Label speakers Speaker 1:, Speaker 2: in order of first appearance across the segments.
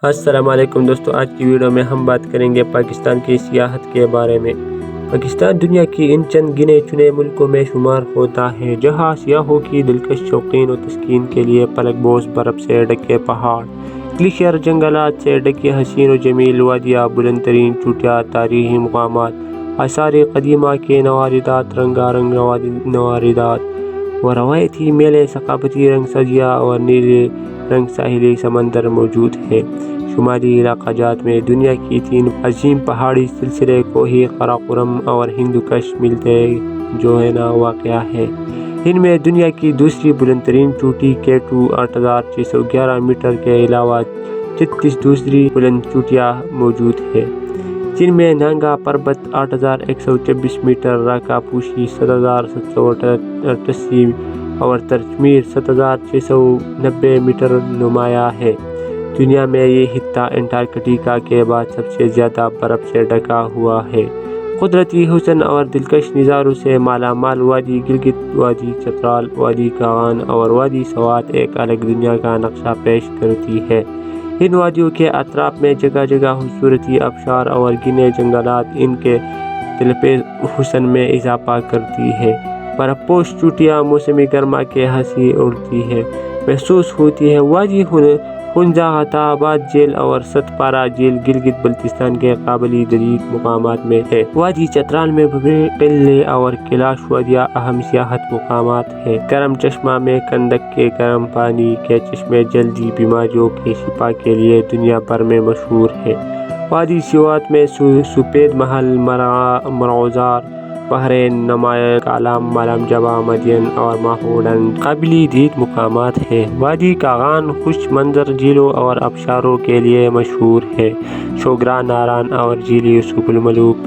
Speaker 1: السلام علیکم دوستو، آج کی ویڈیو میں ہم بات کریں گے پاکستان کی سیاحت کے بارے میں۔ پاکستان دنیا کی ان چند گنے چنے ملکوں میں شمار ہوتا ہے جہاں سیاحوں کی دلکش شوقین و تسکین کے لیے پلک بوس برف سے ڈھکے پہاڑ، گلیشیئر، جنگلات سے ڈھکی حسین و جمیل وادیاں، بلند ترین چوٹیاں، تاریخی مقامات، آثار قدیمہ کے نواردات، رنگا رنگ نواردات و روایتی میلے، ثقافتی رنگ سجیاں اور نیلے رنگ ساحلی سمندر موجود ہے۔ شمالی علاقہ جات میں دنیا کی 3 عظیم پہاڑی سلسلے کوہ قراقرم اور ہندوکش ملتے واقع ہے۔ ان میں دنیا کی دوسری بلند ترین چوٹی K2 8611 میٹر کے علاوہ 33 دوسری بلند چوٹیاں موجود ہیں، جن میں نانگا پربت 8126 میٹر، راکا پوشی 7788 اور ترچمیر 7690 میٹر نمایاں ہے۔ دنیا میں یہ خطہ انٹارکٹیکا کے بعد سب سے زیادہ برف سے ڈھکا ہوا ہے۔ قدرتی حسن اور دلکش نظاروں سے مالا مال وادی گلگت، وادی چترال، وادی کاغان اور وادی سوات ایک الگ دنیا کا نقشہ پیش کرتی ہے۔ ان وادیوں کے اطراف میں جگہ جگہ خوبصورتی آبشار اور گھنے جنگلات ان کے دلپذیر حسن میں اضافہ کرتی ہے۔ برف پوش چوٹیاں موسم گرما کے ہنسی اڑتی ہے محسوس ہوتی ہے۔ وادی خنزا، عطا آباد جھیل اور ست پارہ جھیل گلگت بلتستان کے قابل دید مقامات میں ہے۔ وادی چترال میں بڑے قلعے اور کیلاش وادیاں اہم سیاحت مقامات ہیں۔ گرم چشمہ میں گندک کے گرم پانی کے چشمے جلدی بیماریوں کے شفا کے لیے دنیا بھر میں مشہور ہے۔ وادی سوات میں سفید محل، مرغزار، بحرین نمایاں، کالام، مالم جبہ، مدین اور ماہوڈن قابل دید مقامات ہیں۔ وادی کاغان خشک منظر جھیلوں اور آبشاروں کے لیے مشہور ہے۔ شوگرا، ناران اور جھیل یوسف الملوک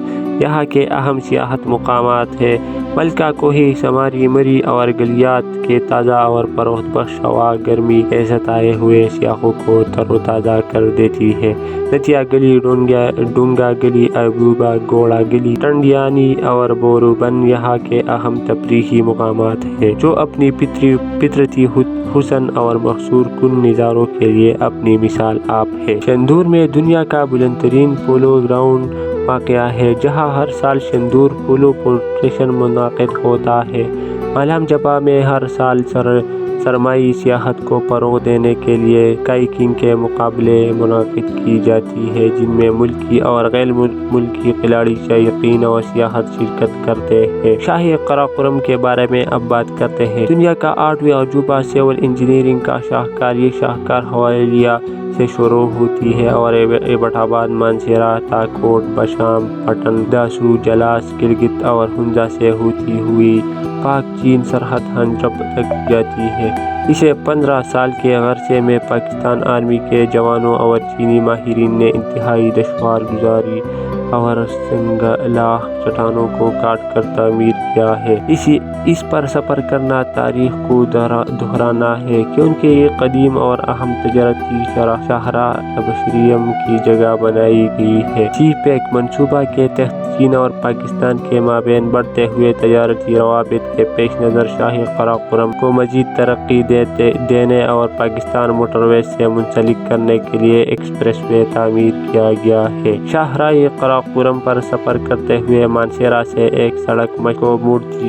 Speaker 1: یہاں کے اہم سیاحت مقامات ہیں۔ ملکہ کوہ سماری مری اور گلیات کے تازہ اور فروغ بخش ہوا گرمی کے ستائے ہوئے سیاحوں کو تر و تازہ کر دیتی ہے۔ نتیا گلی، ڈونگا گلی، ایبوبا، گوڑا گلی، ٹنڈیانی اور بورو بن یہاں کے اہم تفریحی مقامات ہیں، جو اپنی فطرتی حسن اور مسحور کن نظاروں کے لیے اپنی مثال آپ ہے۔ شندور میں دنیا کا بلند ترین پولو گراؤنڈ واقع ہے، جہاں ہر سال شندور پولو کمپٹیشن منعقد ہوتا ہے۔ مالم جبہ میں ہر سال سرمائی سیاحت کو فروغ دینے کے لیے کائکنگ کے مقابلے منعقد کی جاتی ہے، جن میں ملکی اور غیر ملکی کھلاڑی، شائقین و سیاح شرکت کرتے ہیں۔ شاہی قراقرم کے بارے میں اب بات کرتے ہیں۔ دنیا کا 8واں عجوبہ سول انجینئرنگ کا شاہکار، یہ شاہکار حوالیا سے شروع ہوتی ہے اور ایبٹ آباد، مانسیرا، تاکوٹ، بشام، پٹن، داسو، جلاس، گلگت اور ہنزا سے ہوتی ہوئی پاک چین سرحد ہنجرب تک جاتی ہے۔ اسے 15 سال کے عرصے میں پاکستان آرمی کے جوانوں اور چینی ماہرین نے انتہائی دشوار گزاری اور سنگلاخ چٹانوں کو کاٹ کر تعمیر کیا ہے۔ اس پر سفر کرنا تاریخ کو دہرانا ہے، کیونکہ یہ قدیم اور اہم تجارتی شاہراہ بشریم کی جگہ بنائی گئی ہے۔ سی پیک منصوبہ کے تحت چین اور پاکستان کے مابین بڑھتے ہوئے تجارتی روابط کے پیش نظر شاہی قراقرم کو مزید ترقی دینے اور پاکستان موٹر وے سے منسلک کرنے کے لیے ایکسپریس وے تعمیر کیا گیا ہے۔ شاہراہ قراقرم پر سفر کرتے ہوئے مانسیرا سے ایک سڑک کو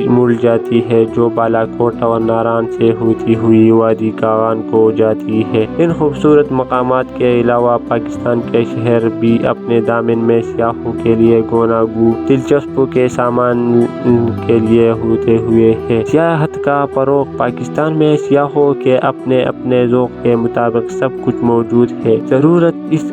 Speaker 1: مڑ جاتی ہے، جو بالا کوٹ اور ناران سے ہوتی ہوئی وادی کاغان کو جاتی ہے۔ ان خوبصورت مقامات کے علاوہ پاکستان کے شہر بھی اپنے دامن میں سیاحوں کے لیے گوناگون دلچسپیوں کے سامان کے لیے ہوتے ہوئے ہیں۔ سیاحت کا فروغ: پاکستان میں سیاحوں کے اپنے ذوق کے مطابق سب کچھ موجود ہے۔ ضرورت اس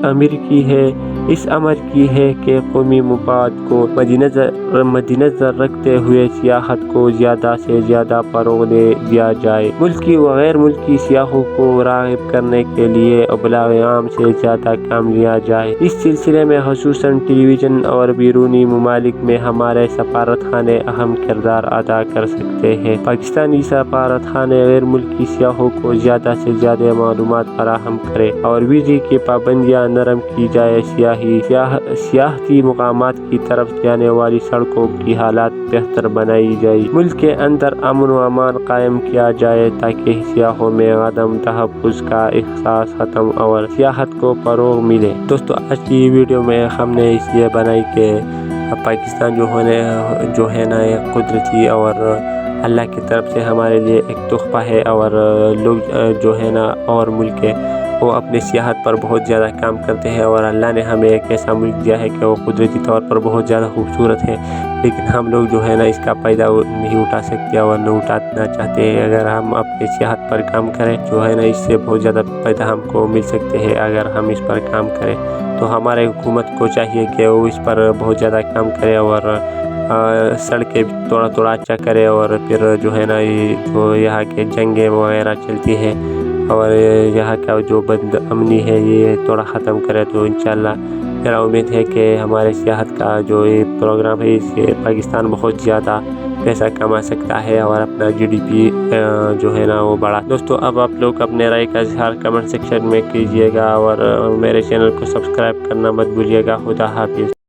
Speaker 1: امر کی ہے کہ قومی مفاد کو مدنظر رکھتے ہوئے سیاحت کو زیادہ سے زیادہ فروغ دیا جائے۔ ملکی و غیر ملکی سیاحوں کو راغب کرنے کے لیے ابلاغ عام سے زیادہ کام لیا جائے۔ اس سلسلے میں خصوصاً ٹیلی ویژن اور بیرونی ممالک میں ہمارے سفارت خانے اہم کردار ادا کر سکتے ہیں۔ پاکستانی سفارت خانے غیر ملکی سیاحوں کو زیادہ سے زیادہ معلومات فراہم کریں اور ویزے کی پابندیاں نرم کی جائے۔ سیاحی سیاحتی مقامات کی طرف جانے والی سڑکوں کی حالات بہتر بنائی جائے، ملک کے اندر امن و امان قائم کیا جائے تاکہ سیاحوں میں عدم تحفظ کا احساس ختم اور سیاحت کو فروغ ملے۔ دوستو آج کی ویڈیو میں ہم نے اس لیے بنائی کہ پاکستان جو ہے نا ایک قدرتی اور اللہ کی طرف سے ہمارے لیے ایک تحفہ ہے، اور لوگ جو ہے نا اور ملک کے وہ اپنے سیاحت پر بہت زیادہ کام کرتے ہیں، اور اللہ نے ہمیں ایک ایسا ملک دیا ہے کہ وہ قدرتی طور پر بہت زیادہ خوبصورت ہے، لیکن ہم لوگ جو ہے نا اس کا فائدہ نہیں اٹھا سکتے اور نہ اٹھانا چاہتے ہیں۔ اگر ہم اپنے سیاحت پر کام کریں جو ہے نا اس سے بہت زیادہ فائدہ ہم کو مل سکتے ہیں اگر ہم اس پر کام کریں، تو ہمارے حکومت کو چاہیے کہ وہ اس پر بہت زیادہ کام کرے اور سڑکیں تھوڑا اچھا کرے، اور پھر جو ہے نا جو یہاں کے جنگیں وغیرہ چلتی ہیں اور یہاں کا جو بد امنی ہے یہ تھوڑا ختم کرے، تو انشاءاللہ میرا امید ہے کہ ہمارے سیاحت کا جو یہ پروگرام ہے اس سے پاکستان بہت زیادہ پیسہ کما سکتا ہے اور اپنا GDP جو ہے نا وہ بڑھا۔ دوستو اب آپ لوگ اپنے رائے کا اظہار کمنٹ سیکشن میں کیجیے گا، اور میرے چینل کو سبسکرائب کرنا مت بھولیے گا۔ خدا حافظ۔